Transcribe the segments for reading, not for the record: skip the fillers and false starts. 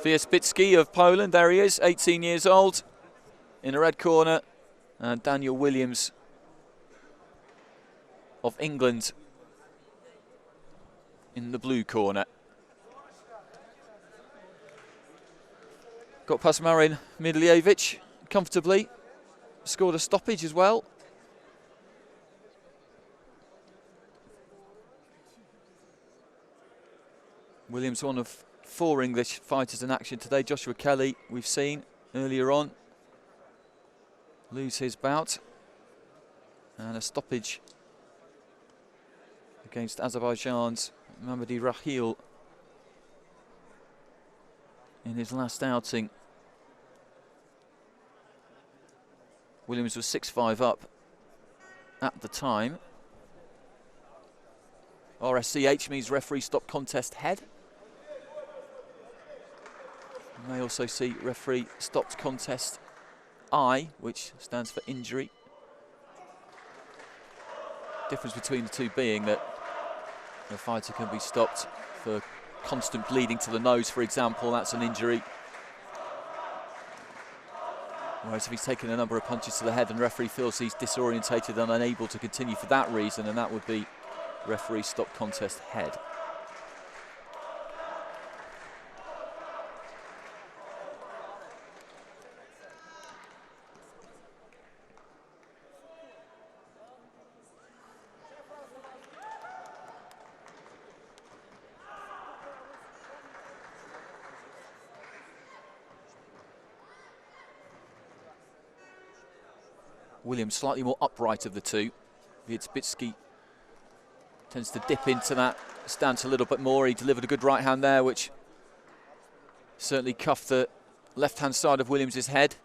WIERZBICKI of Poland, there he is, 18 years old, in the red corner, and Daniel Williams of England in the blue corner. Got past Marin Midljevic comfortably, scored a stoppage as well. Williams, one of 4 English fighters in action today. Joshua Kelly, we've seen earlier on, lose his bout. And a stoppage against Azerbaijan's Mamadi Rahil in his last outing. Williams was 6-5 up at the time. RSCH means referee stop contest head. You may also see referee stopped contest I, which stands for injury. Difference between the two being that a fighter can be stopped for constant bleeding to the nose, for example, that's an injury. Whereas if he's taken a number of punches to the head and the referee feels he's disorientated and unable to continue for that reason, and that would be referee stop contest head. Williams slightly more upright of the two. WIERZBICKI tends to dip into that stance a little bit more. He delivered a good right hand there, which certainly cuffed the left-hand side of Williams' head.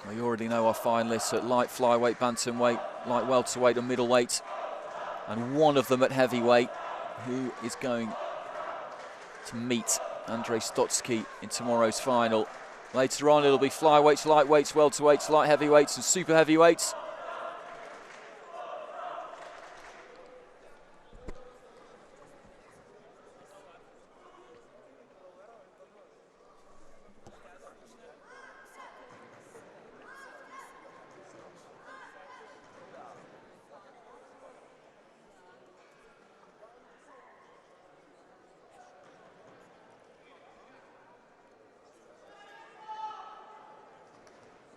Well, you already know our finalists at light flyweight, bantamweight, light welterweight and middleweight. And one of them at heavyweight, who is going to meet Andrei Stotsky in tomorrow's final. Later on, it'll be flyweights, lightweights, welterweights, light heavyweights and super heavyweights.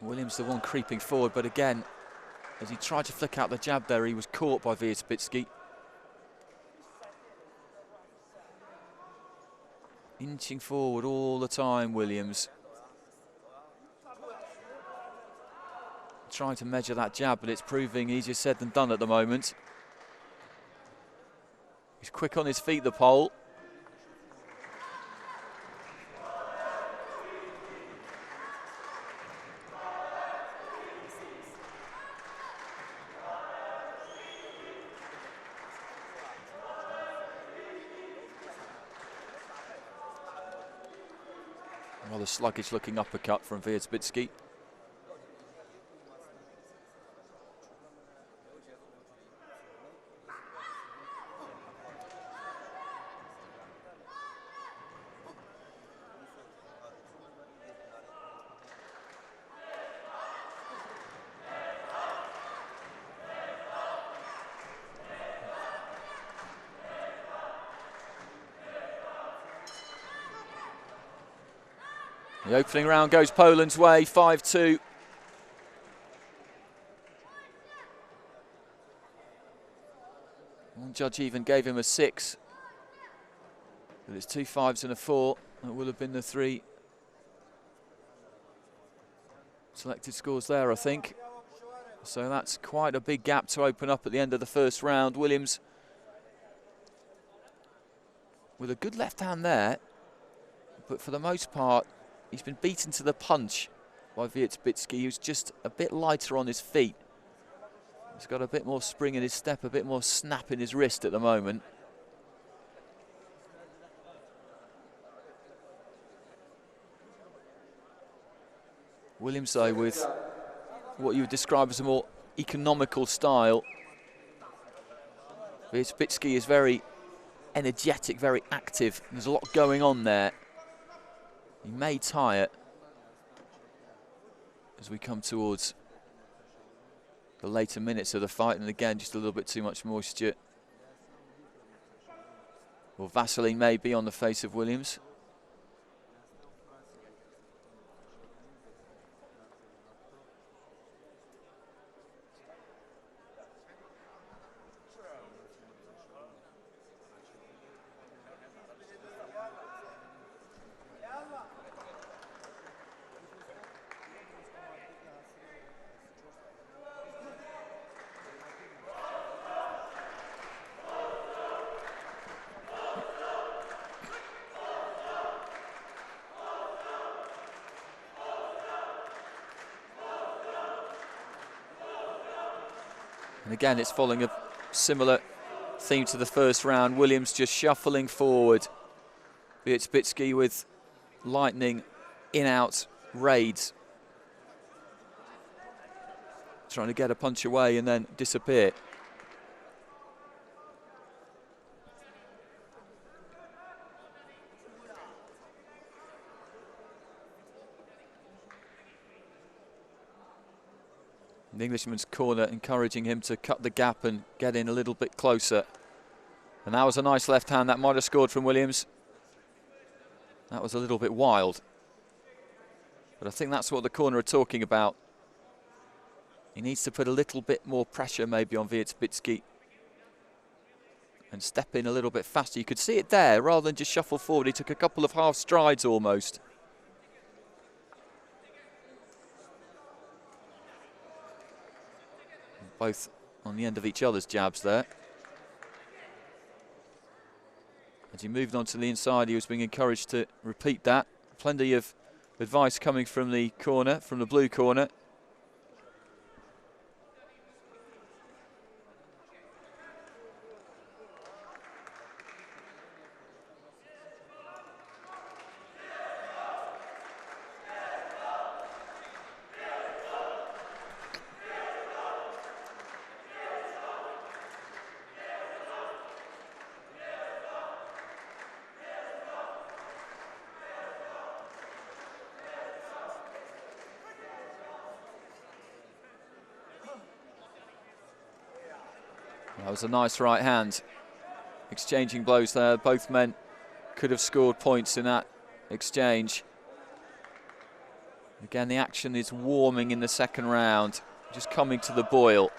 Williams the one creeping forward, but again, as he tried to flick out the jab there, he was caught by WIERZBICKI. Inching forward all the time, Williams. Trying to measure that jab, but it's proving easier said than done at the moment. He's quick on his feet, the Pole. Rather sluggish looking uppercut from WIERZBICKI. The opening round goes Poland's way, 5-2. One judge even gave him a 6. But it's 2 5s and a 4. That will have been the 3 selected scores there, I think. So that's quite a big gap to open up at the end of the first round. Williams with a good left hand there, but for the most part, he's been beaten to the punch by WIERZBICKI, who's just a bit lighter on his feet. He's got a bit more spring in his step, a bit more snap in his wrist at the moment. Williams, though, with what you would describe as a more economical style, Wierzbicki is very energetic, very active. There's a lot going on there. He may tie it as we come towards the later minutes of the fight, and again, just a little bit too much moisture. Or Vaseline may be on the face of Williams. And again, it's following a similar theme to the first round. Williams just shuffling forward. Wierzbicki with lightning in-out raids. Trying to get a punch away and then disappear. The Englishman's corner encouraging him to cut the gap and get in a little bit closer. And that was a nice left hand. That might have scored from Williams. That was a little bit wild. But I think that's what the corner are talking about. He needs to put a little bit more pressure maybe on Wierzbicki and step in a little bit faster. You could see it there rather than just shuffle forward. He took a couple of half strides almost. Both on the end of each other's jabs there. As he moved on to the inside, he was being encouraged to repeat that. Plenty of advice coming from the corner, from the blue corner. That was a nice right hand. Exchanging blows there. Both men could have scored points in that exchange. Again, the action is warming in the second round. Just coming to the boil.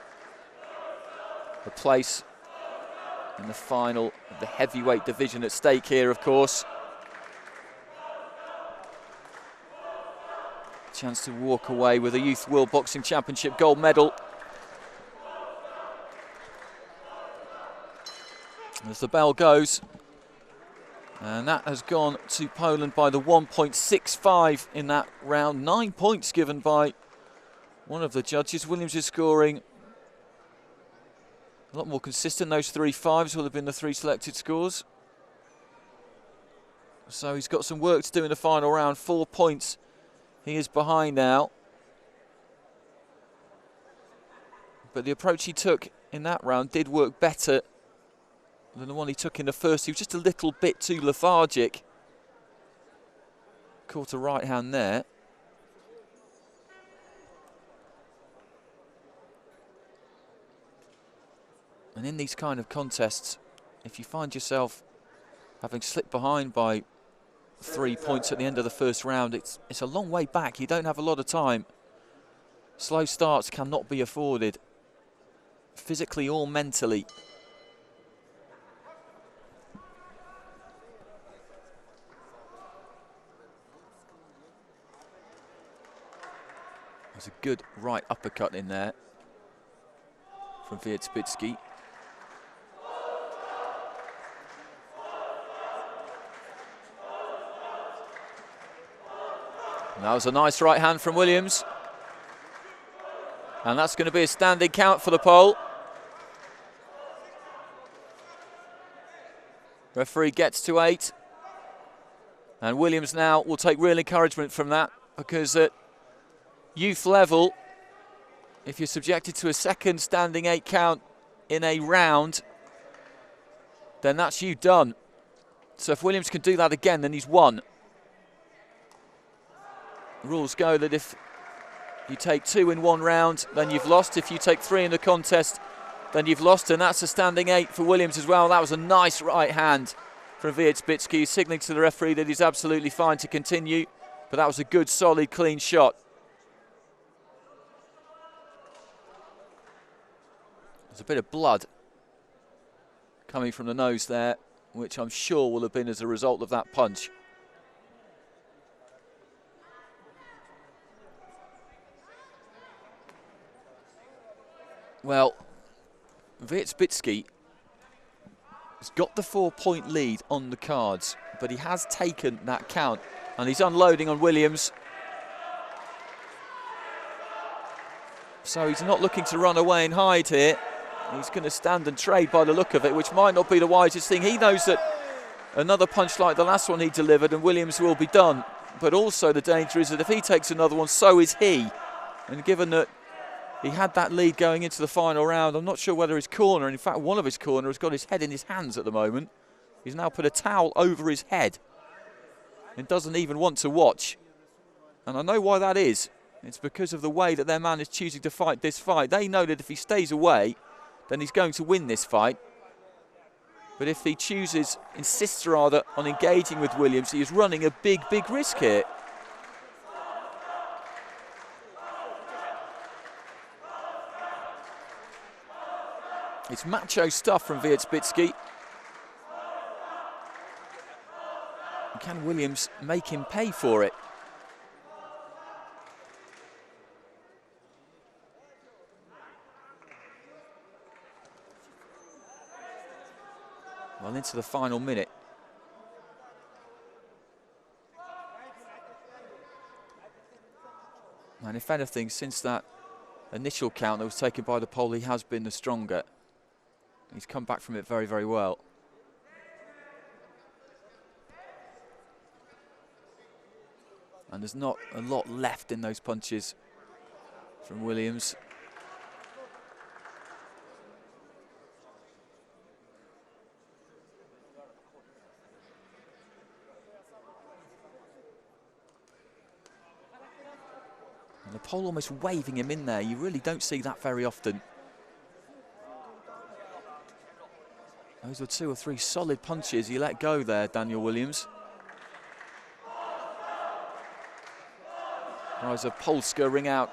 The place in the final of the heavyweight division at stake here, of course. Chance to walk away with a Youth World Boxing Championship gold medal. As the bell goes, and that has gone to Poland by the 1.65 in that round. 9 points given by one of the judges. Williams is scoring a lot more consistent. Those 3 5s will have been the 3 selected scores. So he's got some work to do in the final round. 4 points he is behind now. But the approach he took in that round did work better than the one he took in the first. He was just a little bit too lethargic. Caught a right hand there. And in these kind of contests, if you find yourself having slipped behind by 3 points at the end of the first round, it's a long way back. You don't have a lot of time. Slow starts cannot be afforded, physically or mentally. There's a good right uppercut in there from Wierzbicki. And that was a nice right hand from Williams. And that's going to be a standing count for the POL. Referee gets to 8. And Williams now will take real encouragement from that, because at youth level, if you're subjected to a second standing 8 count in a round, then that's you done. So if Williams can do that again, then he's won. Rules go that if you take 2 in one round, then you've lost. If you take 3 in the contest, then you've lost, and that's a standing 8 for Williams as well. That was a nice right hand from WIERZBICKI, signalling to the referee that he's absolutely fine to continue. But that was a good, solid, clean shot. There's a bit of blood coming from the nose there, which I'm sure will have been as a result of that punch. Well, WIERZBICKI has got the 4-point lead on the cards, but he has taken that count, and he's unloading on Williams. So he's not looking to run away and hide here. He's going to stand and trade by the look of it, which might not be the wisest thing. He knows that another punch like the last one he delivered and Williams will be done. But also the danger is that if he takes another one, so is he. And given that he had that lead going into the final round, I'm not sure whether his corner, in fact one of his corner, has got his head in his hands at the moment. He's now put a towel over his head and doesn't even want to watch. And I know why that is. It's because of the way that their man is choosing to fight this fight. They know that if he stays away, then he's going to win this fight. But if he insists rather, on engaging with Williams, he is running a big, big risk here. It's macho stuff from WIERZBICKI. Can Williams make him pay for it? Well, into the final minute. And if anything, since that initial count that was taken by the POL, he has been the stronger. He's come back from it very, very well. And there's not a lot left in those punches from Williams. And the POL almost waving him in there. You really don't see that very often. Those were 2 or 3 solid punches he let go there, Daniel Williams. Rise of Polska ring out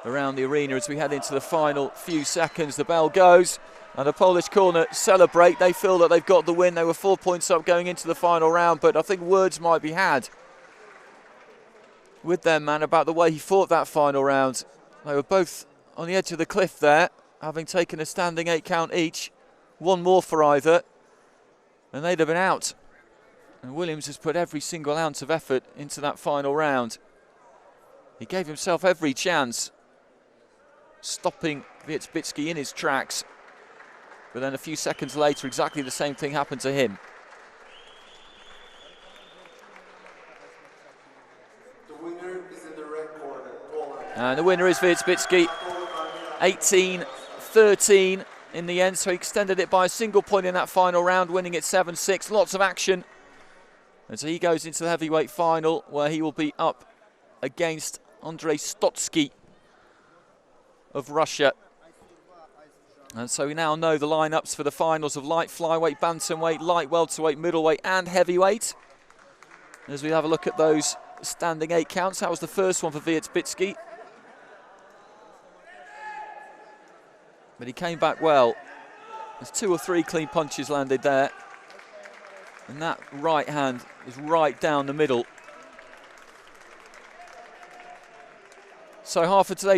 around the arena as we head into the final few seconds. The bell goes and the Polish corner celebrate. They feel that they've got the win. They were 4 points up going into the final round, but I think words might be had with their man about the way he fought that final round. They were both on the edge of the cliff there, having taken a standing 8 count each. One more for either, and they'd have been out. And Williams has put every single ounce of effort into that final round. He gave himself every chance, stopping WIERZBICKI in his tracks. But then a few seconds later, exactly the same thing happened to him. The winner is in the red corner, Poland. And the winner is WIERZBICKI, 18-13 in the end. So he extended it by a single point in that final round, winning it 7-6. Lots of action. And so he goes into the heavyweight final, where he will be up against Andrei Stotsky of Russia. And so we now know the lineups for the finals of light flyweight, bantamweight, light welterweight, middleweight and heavyweight. As we have a look at those standing 8 counts, that was the first one for WIERZBICKI. But he came back well. There's 2 or 3 clean punches landed there. And that right hand is right down the middle. So half of today's